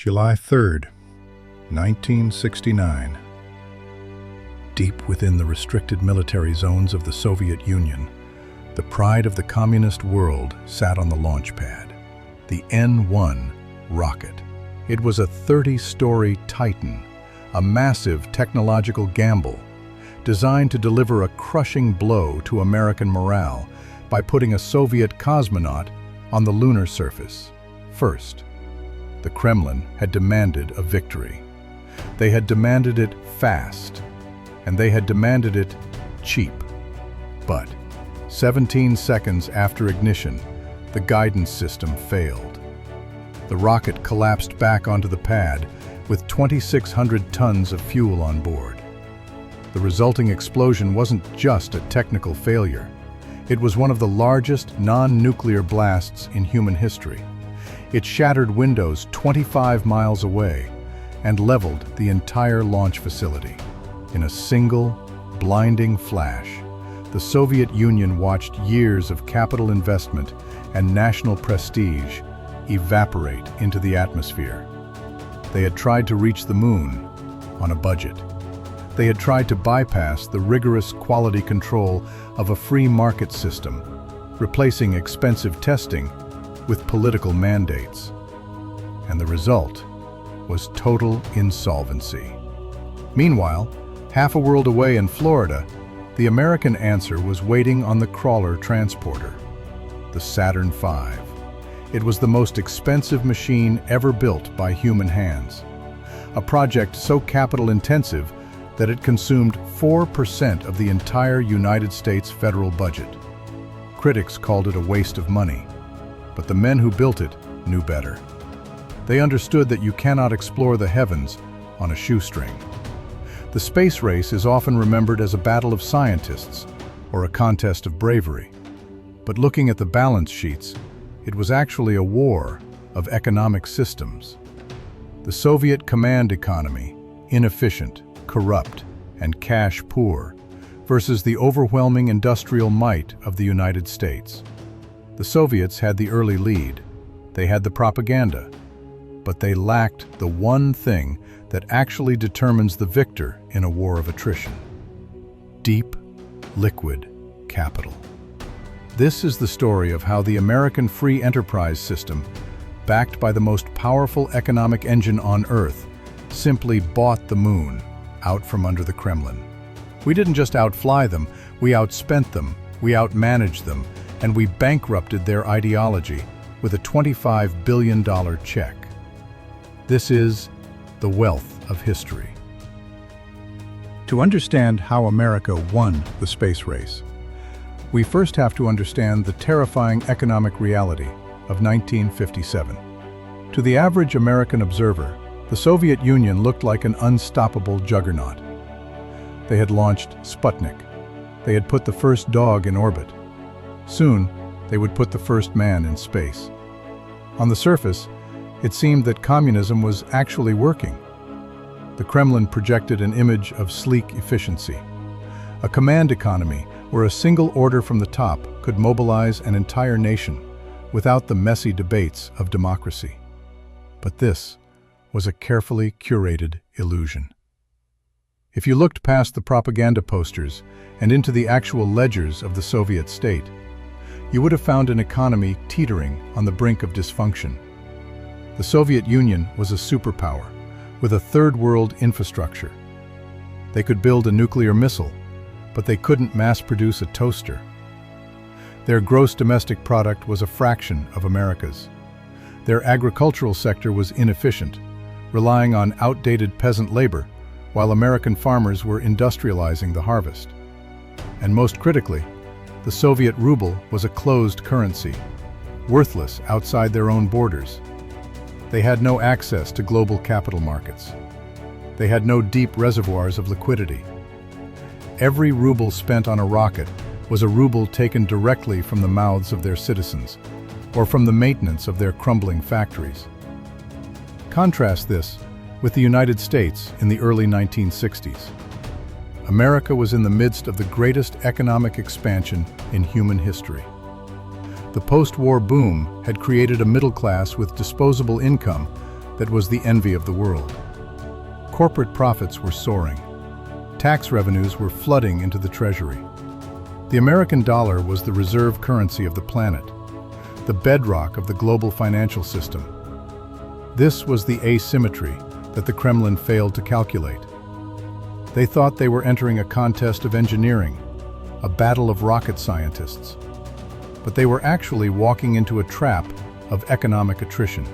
July 3rd, 1969. Deep within the restricted military zones of the Soviet Union, the pride of the communist world sat on the launch pad, the N-1 rocket. It was a 30-story Titan, a massive technological gamble, designed to deliver a crushing blow to American morale by putting a Soviet cosmonaut on the lunar surface. First, the Kremlin had demanded a victory. They had demanded it fast, and they had demanded it cheap. But 17 seconds after ignition, the guidance system failed. The rocket collapsed back onto the pad with 2,600 tons of fuel on board. The resulting explosion wasn't just a technical failure. It was one of the largest non-nuclear blasts in human history. It shattered windows 25 miles away and leveled the entire launch facility. In a single, blinding flash, the Soviet Union watched years of capital investment and national prestige evaporate into the atmosphere. They had tried to reach the moon on a budget. They had tried to bypass the rigorous quality control of a free market system, replacing expensive testing with political mandates. And the result was total insolvency. Meanwhile, half a world away in Florida, the American answer was waiting on the crawler transporter, the Saturn V. It was the most expensive machine ever built by human hands, a project so capital-intensive that it consumed 4% of the entire United States federal budget. Critics called it a waste of money, but the men who built it knew better. They understood that you cannot explore the heavens on a shoestring. The space race is often remembered as a battle of scientists or a contest of bravery. But looking at the balance sheets, it was actually a war of economic systems. The Soviet command economy, inefficient, corrupt, and cash poor, versus the overwhelming industrial might of the United States. The Soviets had the early lead. They had the propaganda, but they lacked the one thing that actually determines the victor in a war of attrition: deep, liquid capital. This is the story of how the American free enterprise system, backed by the most powerful economic engine on Earth, simply bought the moon out from under the Kremlin. We didn't just outfly them, we outspent them, we outmanaged them, and we bankrupted their ideology with a $25 billion check. This is the wealth of history. To understand how America won the space race, we first have to understand the terrifying economic reality of 1957. To the average American observer, the Soviet Union looked like an unstoppable juggernaut. They had launched Sputnik. They had put the first dog in orbit. Soon, they would put the first man in space. On the surface, it seemed that communism was actually working. The Kremlin projected an image of sleek efficiency, a command economy where a single order from the top could mobilize an entire nation without the messy debates of democracy. But this was a carefully curated illusion. If you looked past the propaganda posters and into the actual ledgers of the Soviet state, you would have found an economy teetering on the brink of dysfunction. The Soviet Union was a superpower with a third-world infrastructure. They could build a nuclear missile, but they couldn't mass-produce a toaster. Their gross domestic product was a fraction of America's. Their agricultural sector was inefficient, relying on outdated peasant labor, while American farmers were industrializing the harvest. And most critically, the Soviet ruble was a closed currency, worthless outside their own borders. They had no access to global capital markets. They had no deep reservoirs of liquidity. Every ruble spent on a rocket was a ruble taken directly from the mouths of their citizens, or from the maintenance of their crumbling factories. Contrast this with the United States in the early 1960s. America was in the midst of the greatest economic expansion in human history. The post-war boom had created a middle class with disposable income that was the envy of the world. Corporate profits were soaring. Tax revenues were flooding into the treasury. The American dollar was the reserve currency of the planet, the bedrock of the global financial system. This was the asymmetry that the Kremlin failed to calculate. They thought they were entering a contest of engineering, a battle of rocket scientists. But they were actually walking into a trap of economic attrition.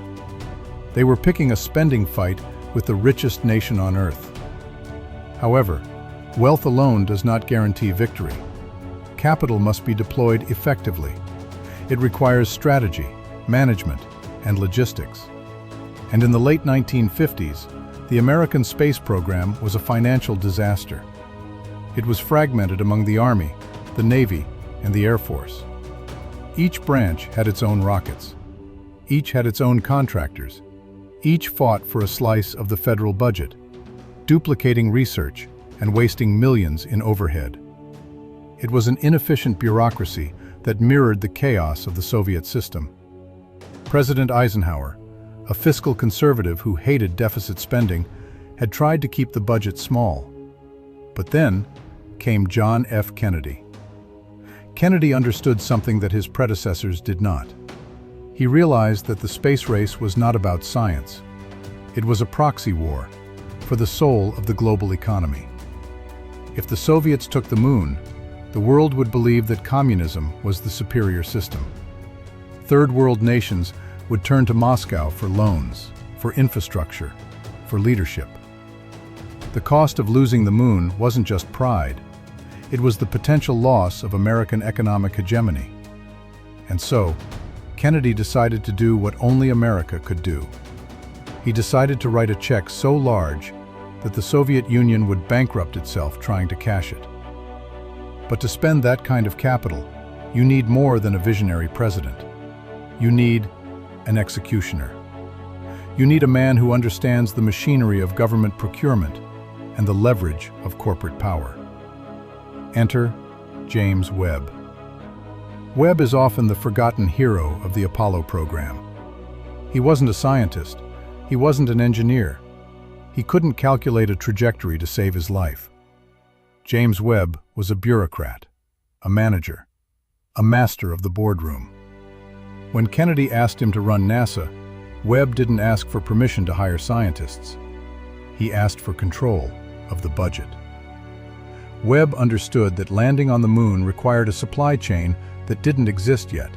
They were picking a spending fight with the richest nation on Earth. However, wealth alone does not guarantee victory. Capital must be deployed effectively. It requires strategy, management, and logistics. And in the late 1950s, the American space program was a financial disaster. It was fragmented among the Army, the Navy, and the Air Force. Each branch had its own rockets. Each had its own contractors. Each fought for a slice of the federal budget, duplicating research and wasting millions in overhead. It was an inefficient bureaucracy that mirrored the chaos of the Soviet system. President Eisenhower, a fiscal conservative who hated deficit spending, had tried to keep the budget small. But then came John F. Kennedy. Kennedy understood something that his predecessors did not. He realized that the space race was not about science. It was a proxy war for the soul of the global economy. If the Soviets took the moon, the world would believe that communism was the superior system. Third world nations would turn to Moscow for loans, for infrastructure, for leadership. The cost of losing the moon wasn't just pride. It was the potential loss of American economic hegemony. And so, Kennedy decided to do what only America could do. He decided to write a check so large that the Soviet Union would bankrupt itself trying to cash it. But to spend that kind of capital, you need more than a visionary president. You need an executioner. You need a man who understands the machinery of government procurement and the leverage of corporate power. Enter James Webb. Webb is often the forgotten hero of the Apollo program. He wasn't a scientist. He wasn't an engineer. He couldn't calculate a trajectory to save his life. James Webb was a bureaucrat, a manager, a master of the boardroom. When Kennedy asked him to run NASA, Webb didn't ask for permission to hire scientists. He asked for control of the budget. Webb understood that landing on the moon required a supply chain that didn't exist yet.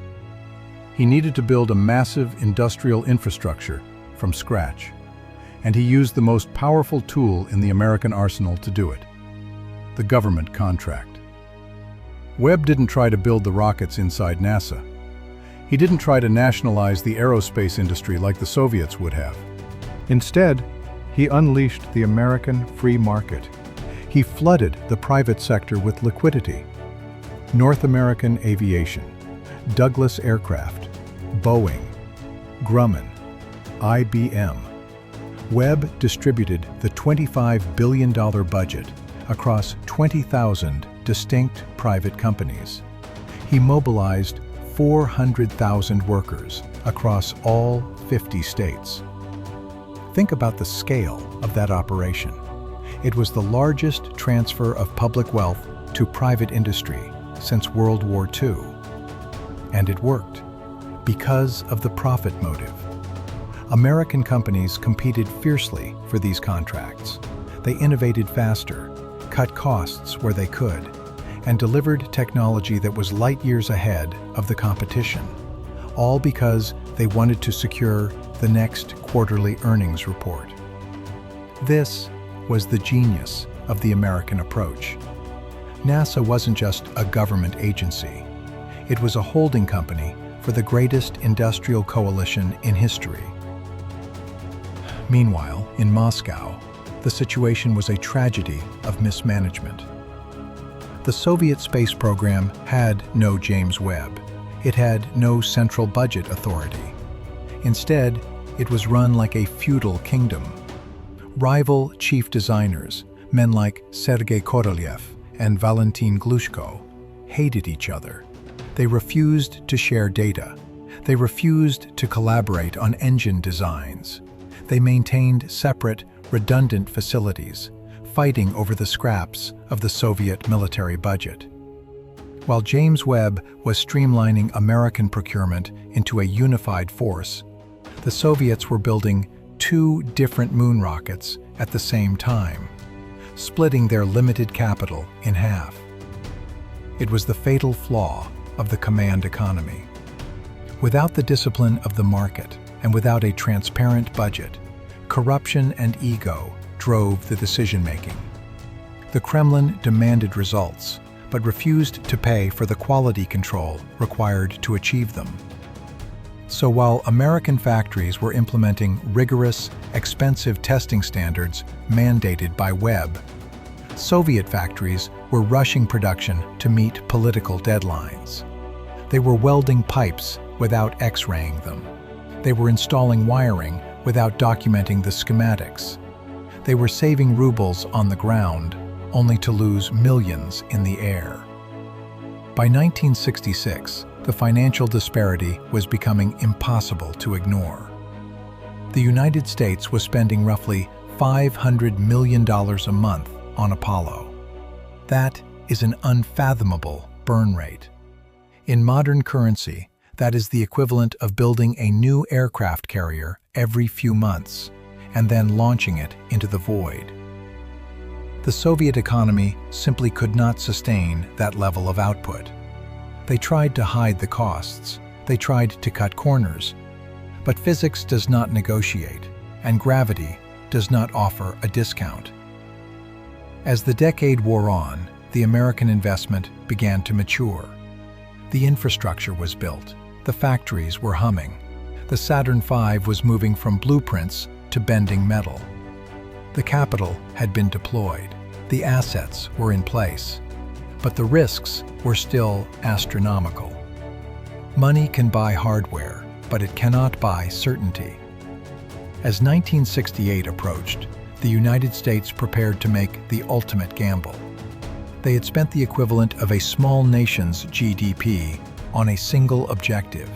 He needed to build a massive industrial infrastructure from scratch, and he used the most powerful tool in the American arsenal to do it: the government contract. Webb didn't try to build the rockets inside NASA. He didn't try to nationalize the aerospace industry like the Soviets would have. Instead, he unleashed the American free market. He flooded the private sector with liquidity. North American Aviation, Douglas Aircraft, Boeing, Grumman, IBM. Webb distributed the $25 billion budget across 20,000 distinct private companies. He mobilized 400,000 workers across all 50 states. Think about the scale of that operation. It was the largest transfer of public wealth to private industry since World War II. And it worked because of the profit motive. American companies competed fiercely for these contracts. They innovated faster, cut costs where they could, and delivered technology that was light years ahead of the competition, all because they wanted to secure the next quarterly earnings report. This was the genius of the American approach. NASA wasn't just a government agency. It was a holding company for the greatest industrial coalition in history. Meanwhile, in Moscow, the situation was a tragedy of mismanagement. The Soviet space program had no James Webb. It had no central budget authority. Instead, it was run like a feudal kingdom. Rival chief designers, men like Sergei Korolev and Valentin Glushko, hated each other. They refused to share data. They refused to collaborate on engine designs. They maintained separate, redundant facilities, fighting over the scraps of the Soviet military budget. While James Webb was streamlining American procurement into a unified force, the Soviets were building two different moon rockets at the same time, splitting their limited capital in half. It was the fatal flaw of the command economy. Without the discipline of the market and without a transparent budget, corruption and ego drove the decision-making. The Kremlin demanded results, but refused to pay for the quality control required to achieve them. So while American factories were implementing rigorous, expensive testing standards mandated by Webb, Soviet factories were rushing production to meet political deadlines. They were welding pipes without X-raying them. They were installing wiring without documenting the schematics. They were saving rubles on the ground, only to lose millions in the air. By 1966, the financial disparity was becoming impossible to ignore. The United States was spending roughly $500 million a month on Apollo. That is an unfathomable burn rate. In modern currency, that is the equivalent of building a new aircraft carrier every few months and then launching it into the void. The Soviet economy simply could not sustain that level of output. They tried to hide the costs. They tried to cut corners. But physics does not negotiate, and gravity does not offer a discount. As the decade wore on, the American investment began to mature. The infrastructure was built. The factories were humming. The Saturn V was moving from blueprints to bending metal. The capital had been deployed. The assets were in place. But the risks were still astronomical. Money can buy hardware, but it cannot buy certainty. As 1968 approached, the United States prepared to make the ultimate gamble. They had spent the equivalent of a small nation's GDP on a single objective.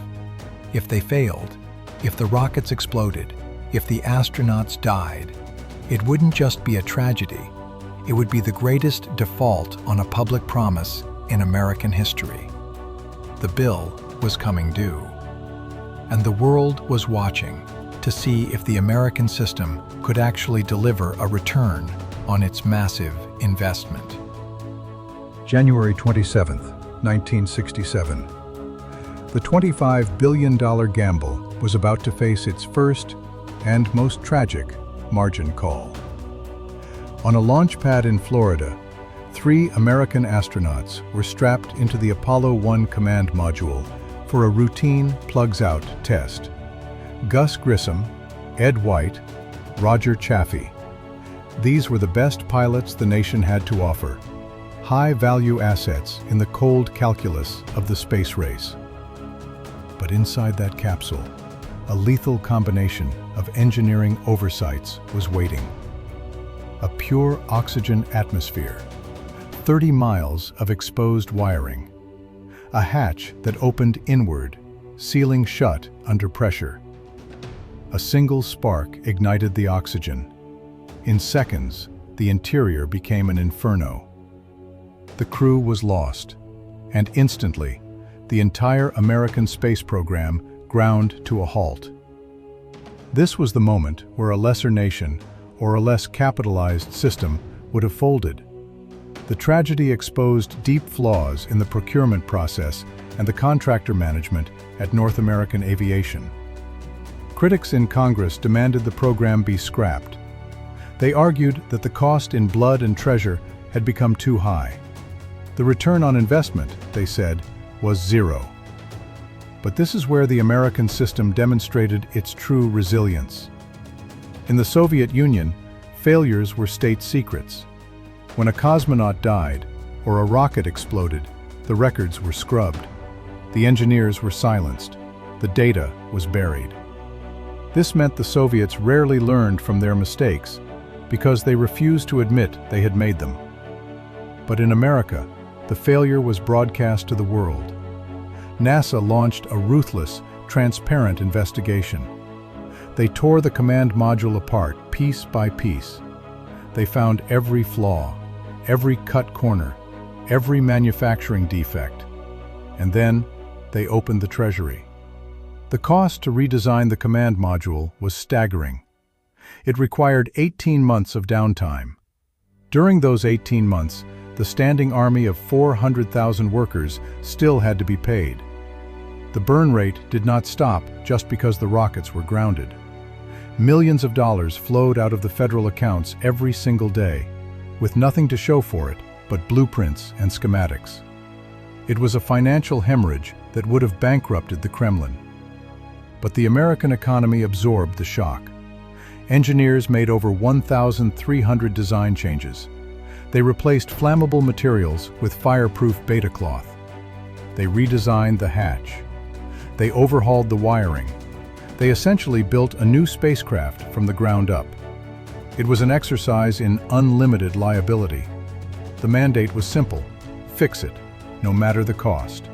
If they failed, if the rockets exploded, if the astronauts died, it wouldn't just be a tragedy. It would be the greatest default on a public promise in American history. The bill was coming due, and the world was watching to see if the American system could actually deliver a return on its massive investment. January 27, 1967. The $25 billion gamble was about to face its first and most tragic margin call. On a launch pad in Florida, 3 American astronauts were strapped into the Apollo 1 command module for a routine plugs-out test. Gus Grissom, Ed White, Roger Chaffee. These were the best pilots the nation had to offer, high-value assets in the cold calculus of the space race. But inside that capsule, a lethal combination of engineering oversights was waiting. A pure oxygen atmosphere, 30 miles of exposed wiring, a hatch that opened inward, sealing shut under pressure. A single spark ignited the oxygen. In seconds, the interior became an inferno. The crew was lost, and instantly, the entire American space program ground to a halt. This was the moment where a lesser nation or a less capitalized system would have folded. The tragedy exposed deep flaws in the procurement process and the contractor management at North American Aviation. Critics in Congress demanded the program be scrapped. They argued that the cost in blood and treasure had become too high. The return on investment, they said, was zero. But this is where the American system demonstrated its true resilience. In the Soviet Union, failures were state secrets. When a cosmonaut died or a rocket exploded, the records were scrubbed. The engineers were silenced. The data was buried. This meant the Soviets rarely learned from their mistakes because they refused to admit they had made them. But in America, the failure was broadcast to the world. NASA launched a ruthless, transparent investigation. They tore the command module apart, piece by piece. They found every flaw, every cut corner, every manufacturing defect. And then, they opened the treasury. The cost to redesign the command module was staggering. It required 18 months of downtime. During those 18 months, the standing army of 400,000 workers still had to be paid. The burn rate did not stop just because the rockets were grounded. Millions of dollars flowed out of the federal accounts every single day, with nothing to show for it but blueprints and schematics. It was a financial hemorrhage that would have bankrupted the Kremlin. But the American economy absorbed the shock. Engineers made over 1,300 design changes. They replaced flammable materials with fireproof beta cloth. They redesigned the hatch. They overhauled the wiring. They essentially built a new spacecraft from the ground up. It was an exercise in unlimited liability. The mandate was simple: fix it, no matter the cost.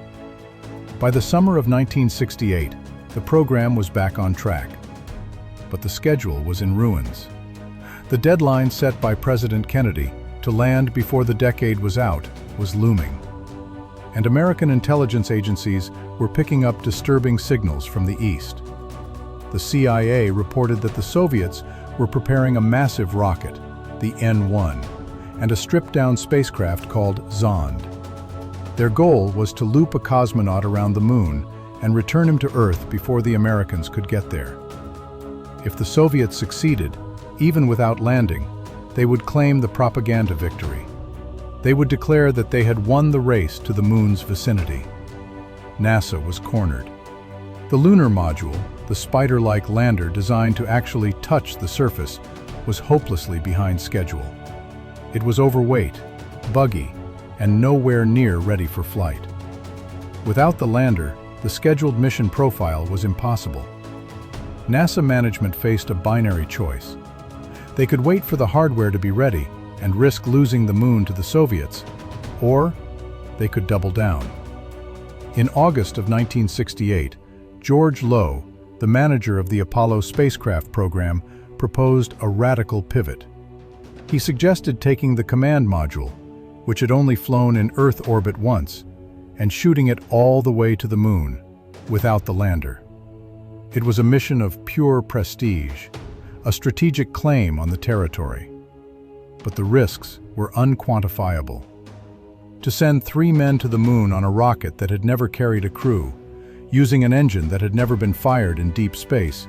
By the summer of 1968, the program was back on track. But the schedule was in ruins. The deadline set by President Kennedy to land before the decade was out was looming. And American intelligence agencies were picking up disturbing signals from the east. The CIA reported that the Soviets were preparing a massive rocket, the N-1, and a stripped-down spacecraft called Zond. Their goal was to loop a cosmonaut around the moon and return him to Earth before the Americans could get there. If the Soviets succeeded, even without landing, they would claim the propaganda victory. They would declare that they had won the race to the moon's vicinity. NASA was cornered. The lunar module, the spider-like lander designed to actually touch the surface, was hopelessly behind schedule. It was overweight, buggy, and nowhere near ready for flight. Without the lander, the scheduled mission profile was impossible. NASA management faced a binary choice. They could wait for the hardware to be ready and risk losing the moon to the Soviets, or they could double down. In August of 1968, George Low, the manager of the Apollo spacecraft program, proposed a radical pivot. He suggested taking the command module, which had only flown in Earth orbit once, and shooting it all the way to the moon, without the lander. It was a mission of pure prestige, a strategic claim on the territory. But the risks were unquantifiable. To send 3 men to the moon on a rocket that had never carried a crew, using an engine that had never been fired in deep space,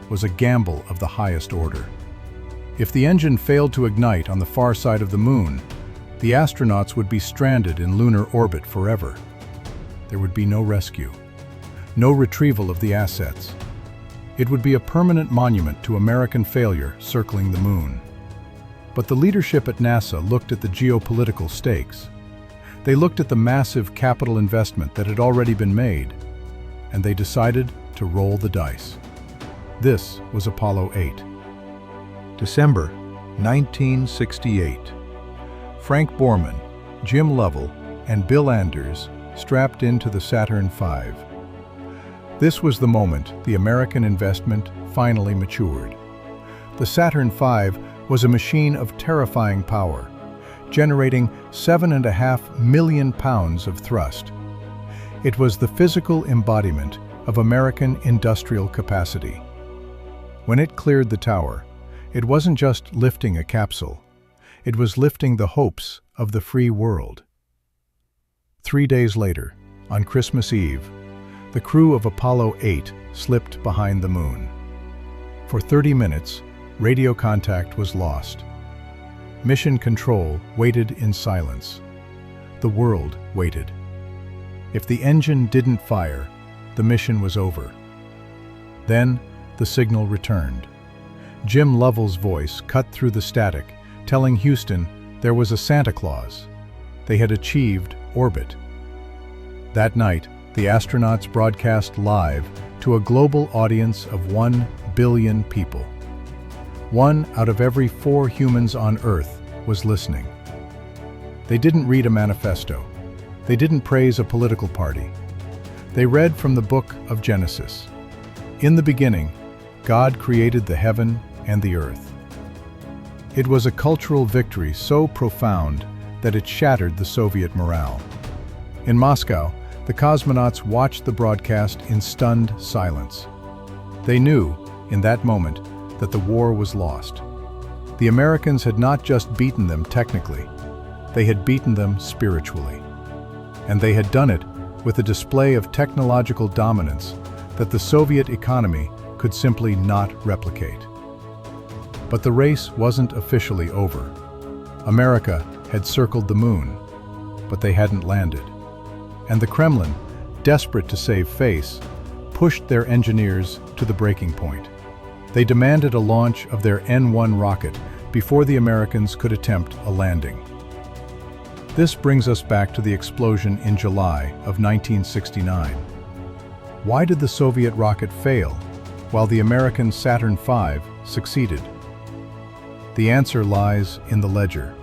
was a gamble of the highest order. If the engine failed to ignite on the far side of the moon, the astronauts would be stranded in lunar orbit forever. There would be no rescue, no retrieval of the assets. It would be a permanent monument to American failure circling the moon. But the leadership at NASA looked at the geopolitical stakes. They looked at the massive capital investment that had already been made, and they decided to roll the dice. This was Apollo 8. December 1968. Frank Borman, Jim Lovell, and Bill Anders strapped into the Saturn V. This was the moment the American investment finally matured. The Saturn V was a machine of terrifying power, generating 7.5 million pounds of thrust. It was the physical embodiment of American industrial capacity. When it cleared the tower, it wasn't just lifting a capsule, it was lifting the hopes of the free world. 3 days later, on Christmas Eve, the crew of Apollo 8 slipped behind the moon. For 30 minutes, radio contact was lost. Mission Control waited in silence. The world waited. If the engine didn't fire, the mission was over. Then, the signal returned. Jim Lovell's voice cut through the static, telling Houston there was a Santa Claus. They had achieved orbit. That night, the astronauts broadcast live to a global audience of 1 billion people. 1 out of every 4 humans on Earth was listening. They didn't read a manifesto. They didn't praise a political party. They read from the book of Genesis. In the beginning, God created the heaven and the earth. It was a cultural victory so profound that it shattered the Soviet morale. In Moscow, the cosmonauts watched the broadcast in stunned silence. They knew, in that moment, that the war was lost. The Americans had not just beaten them technically, they had beaten them spiritually. And they had done it with a display of technological dominance that the Soviet economy could simply not replicate. But the race wasn't officially over. America had circled the moon, but they hadn't landed. And the Kremlin, desperate to save face, pushed their engineers to the breaking point. They demanded a launch of their N-1 rocket before the Americans could attempt a landing. This brings us back to the explosion in July of 1969. Why did the Soviet rocket fail, while the American Saturn V succeeded? The answer lies in the ledger.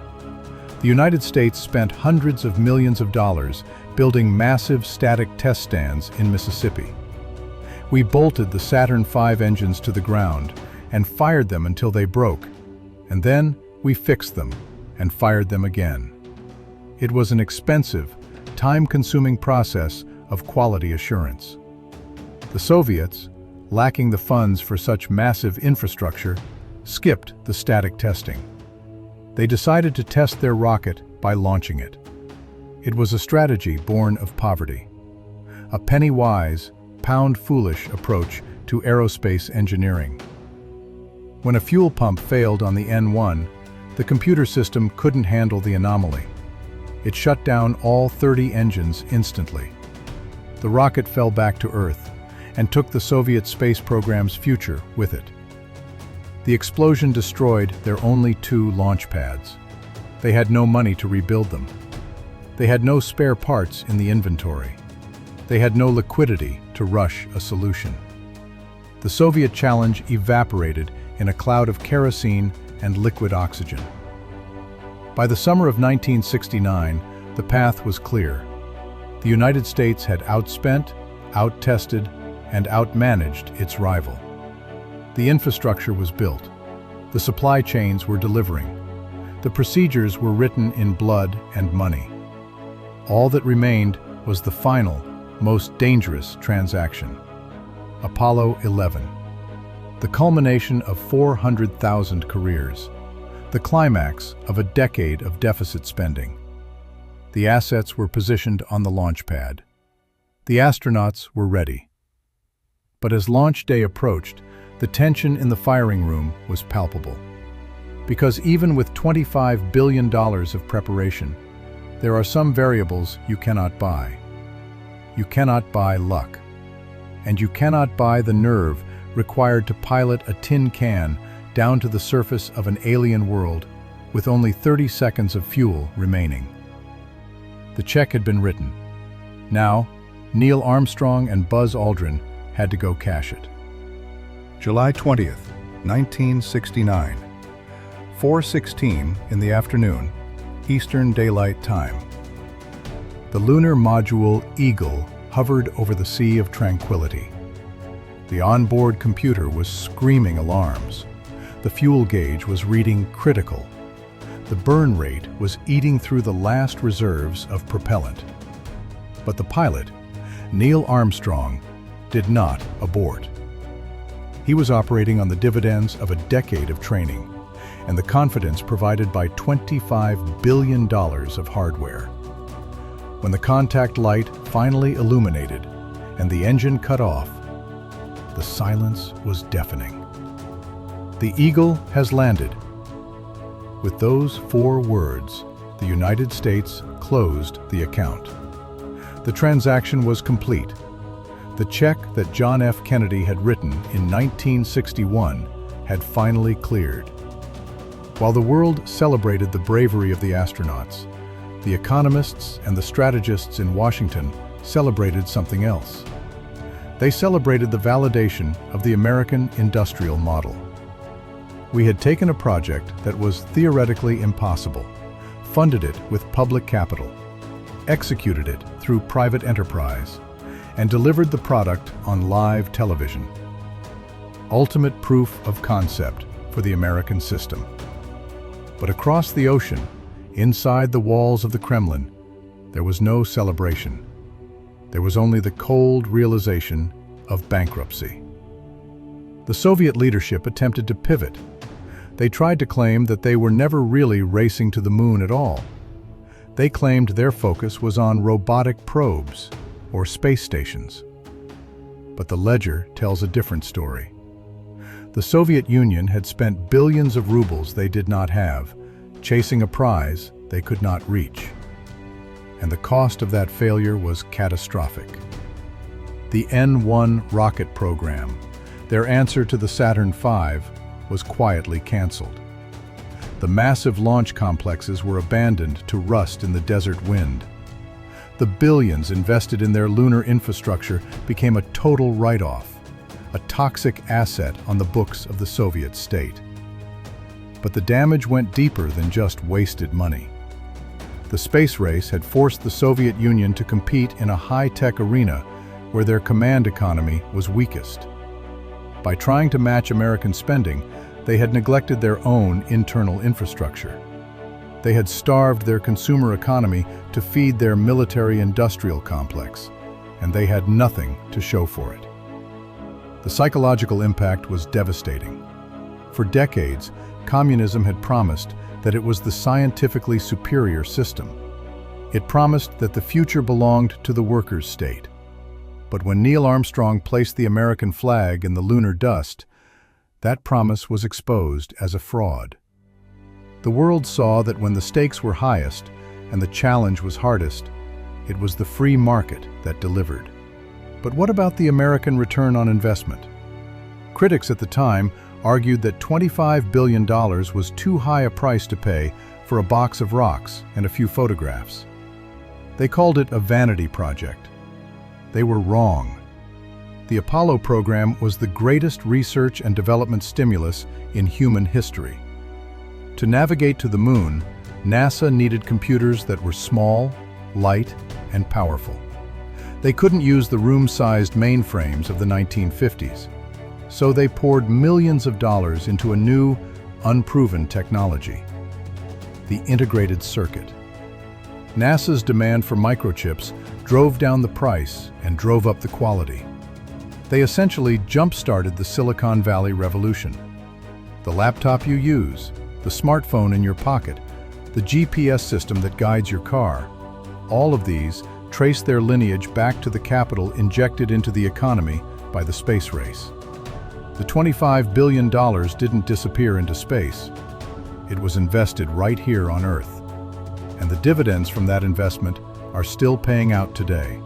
The United States spent hundreds of millions of dollars building massive static test stands in Mississippi. We bolted the Saturn V engines to the ground and fired them until they broke, and then we fixed them and fired them again. It was an expensive, time-consuming process of quality assurance. The Soviets, lacking the funds for such massive infrastructure, skipped the static testing. They decided to test their rocket by launching it. It was a strategy born of poverty, a penny-wise, pound-foolish approach to aerospace engineering. When a fuel pump failed on the N-1, the computer system couldn't handle the anomaly. It shut down all 30 engines instantly. The rocket fell back to Earth and took the Soviet space program's future with it. The explosion destroyed their only 2 launch pads. They had no money to rebuild them. They had no spare parts in the inventory. They had no liquidity to rush a solution. The Soviet challenge evaporated in a cloud of kerosene and liquid oxygen. By the summer of 1969, the path was clear. The United States had outspent, out-tested, and outmanaged its rival. The infrastructure was built. The supply chains were delivering. The procedures were written in blood and money. All that remained was the final, most dangerous transaction. Apollo 11. The culmination of 400,000 careers. The climax of a decade of deficit spending. The assets were positioned on the launch pad. The astronauts were ready. But as launch day approached, the tension in the firing room was palpable. Because even with $25 billion of preparation, there are some variables you cannot buy. You cannot buy luck. And you cannot buy the nerve required to pilot a tin can down to the surface of an alien world with only 30 seconds of fuel remaining. The check had been written. Now, Neil Armstrong and Buzz Aldrin had to go cash it. July 20th, 1969, 4:16 in the afternoon, Eastern Daylight Time. The lunar module Eagle hovered over the Sea of Tranquility. The onboard computer was screaming alarms. The fuel gauge was reading critical. The burn rate was eating through the last reserves of propellant. But the pilot, Neil Armstrong, did not abort. He was operating on the dividends of a decade of training and the confidence provided by $25 billion of hardware. When the contact light finally illuminated and the engine cut off, the silence was deafening. The Eagle has landed. With those 4 words, the United States closed the account. The transaction was complete. The check that John F. Kennedy had written in 1961 had finally cleared. While the world celebrated the bravery of the astronauts, the economists and the strategists in Washington celebrated something else. They celebrated the validation of the American industrial model. We had taken a project that was theoretically impossible, funded it with public capital, executed it through private enterprise, and delivered the product on live television. ultimate proof of concept for the American system. But across the ocean, inside the walls of the Kremlin, there was no celebration. There was only the cold realization of bankruptcy. The Soviet leadership attempted to pivot. They tried to claim that they were never really racing to the moon at all. They claimed their focus was on robotic probes or space stations. But the ledger tells a different story. The Soviet Union had spent billions of rubles they did not have, chasing a prize they could not reach. And the cost of that failure was catastrophic. The N-1 rocket program, their answer to the Saturn V, was quietly canceled. The massive launch complexes were abandoned to rust in the desert wind. The billions invested in their lunar infrastructure became a total write-off, a toxic asset on the books of the Soviet state. But the damage went deeper than just wasted money. The space race had forced the Soviet Union to compete in a high-tech arena where their command economy was weakest. By trying to match American spending, they had neglected their own internal infrastructure. They had starved their consumer economy to feed their military-industrial complex, and they had nothing to show for it. The psychological impact was devastating. For decades, communism had promised that it was the scientifically superior system. It promised that the future belonged to the workers' state. But when Neil Armstrong placed the American flag in the lunar dust, that promise was exposed as a fraud. The world saw that when the stakes were highest and the challenge was hardest, it was the free market that delivered. But what about the American return on investment? Critics at the time argued that $25 billion was too high a price to pay for a box of rocks and a few photographs. They called it a vanity project. They were wrong. The Apollo program was the greatest research and development stimulus in human history. To navigate to the moon, NASA needed computers that were small, light, and powerful. They couldn't use the room-sized mainframes of the 1950s, so they poured millions of dollars into a new, unproven technology: the integrated circuit. NASA's demand for microchips drove down the price and drove up the quality. They essentially jump-started the Silicon Valley revolution. The laptop you use, the smartphone in your pocket, the GPS system that guides your car, all of these trace their lineage back to the capital injected into the economy by the space race. The $25 billion didn't disappear into space. It was invested right here on Earth. And the dividends from that investment are still paying out today.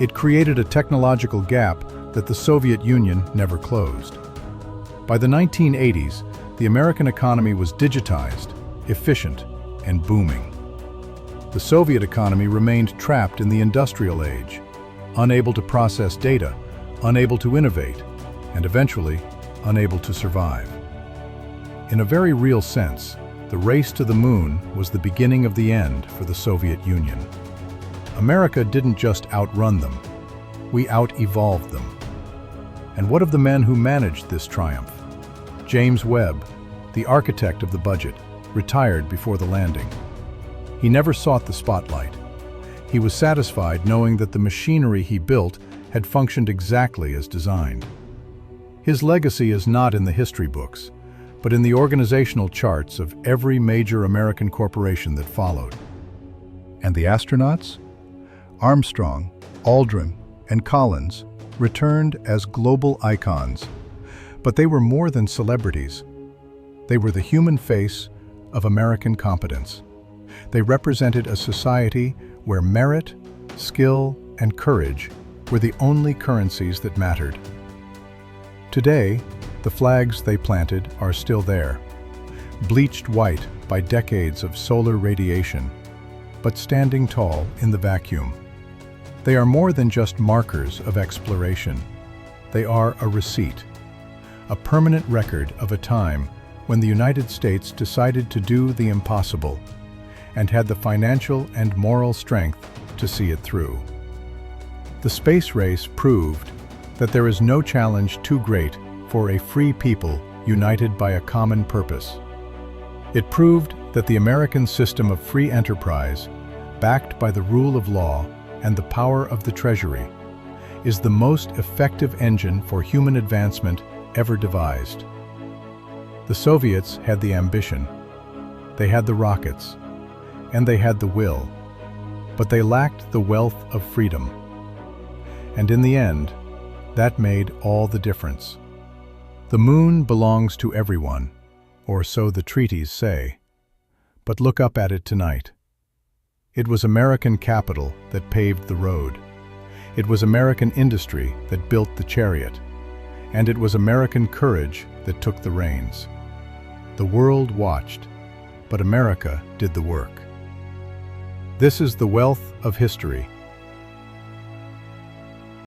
It created a technological gap that the Soviet Union never closed. By the 1980s, the American economy was digitized, efficient, and booming. The Soviet economy remained trapped in the industrial age, unable to process data, unable to innovate, and eventually unable to survive. In a very real sense, the race to the moon was the beginning of the end for the Soviet Union. America didn't just outrun them, we out-evolved them. And what of the men who managed this triumph? James Webb, the architect of the budget, retired before the landing. He never sought the spotlight. He was satisfied knowing that the machinery he built had functioned exactly as designed. His legacy is not in the history books, but in the organizational charts of every major American corporation that followed. And the astronauts? Armstrong, Aldrin, and Collins returned as global icons, but they were more than celebrities. They were the human face of American competence. They represented a society where merit, skill, and courage were the only currencies that mattered. Today, the flags they planted are still there, bleached white by decades of solar radiation, but standing tall in the vacuum. They are more than just markers of exploration. They are a receipt, a permanent record of a time when the United States decided to do the impossible and had the financial and moral strength to see it through. The space race proved that there is no challenge too great for a free people united by a common purpose. It proved that the American system of free enterprise, backed by the rule of law and the power of the Treasury, is the most effective engine for human advancement ever devised. The Soviets had the ambition, they had the rockets, and they had the will, but they lacked the wealth of freedom. And in the end, that made all the difference. The moon belongs to everyone, or so the treaties say. But look up at it tonight. It was American capital that paved the road. It was American industry that built the chariot. And it was American courage that took the reins. The world watched, but America did the work. This is the wealth of history.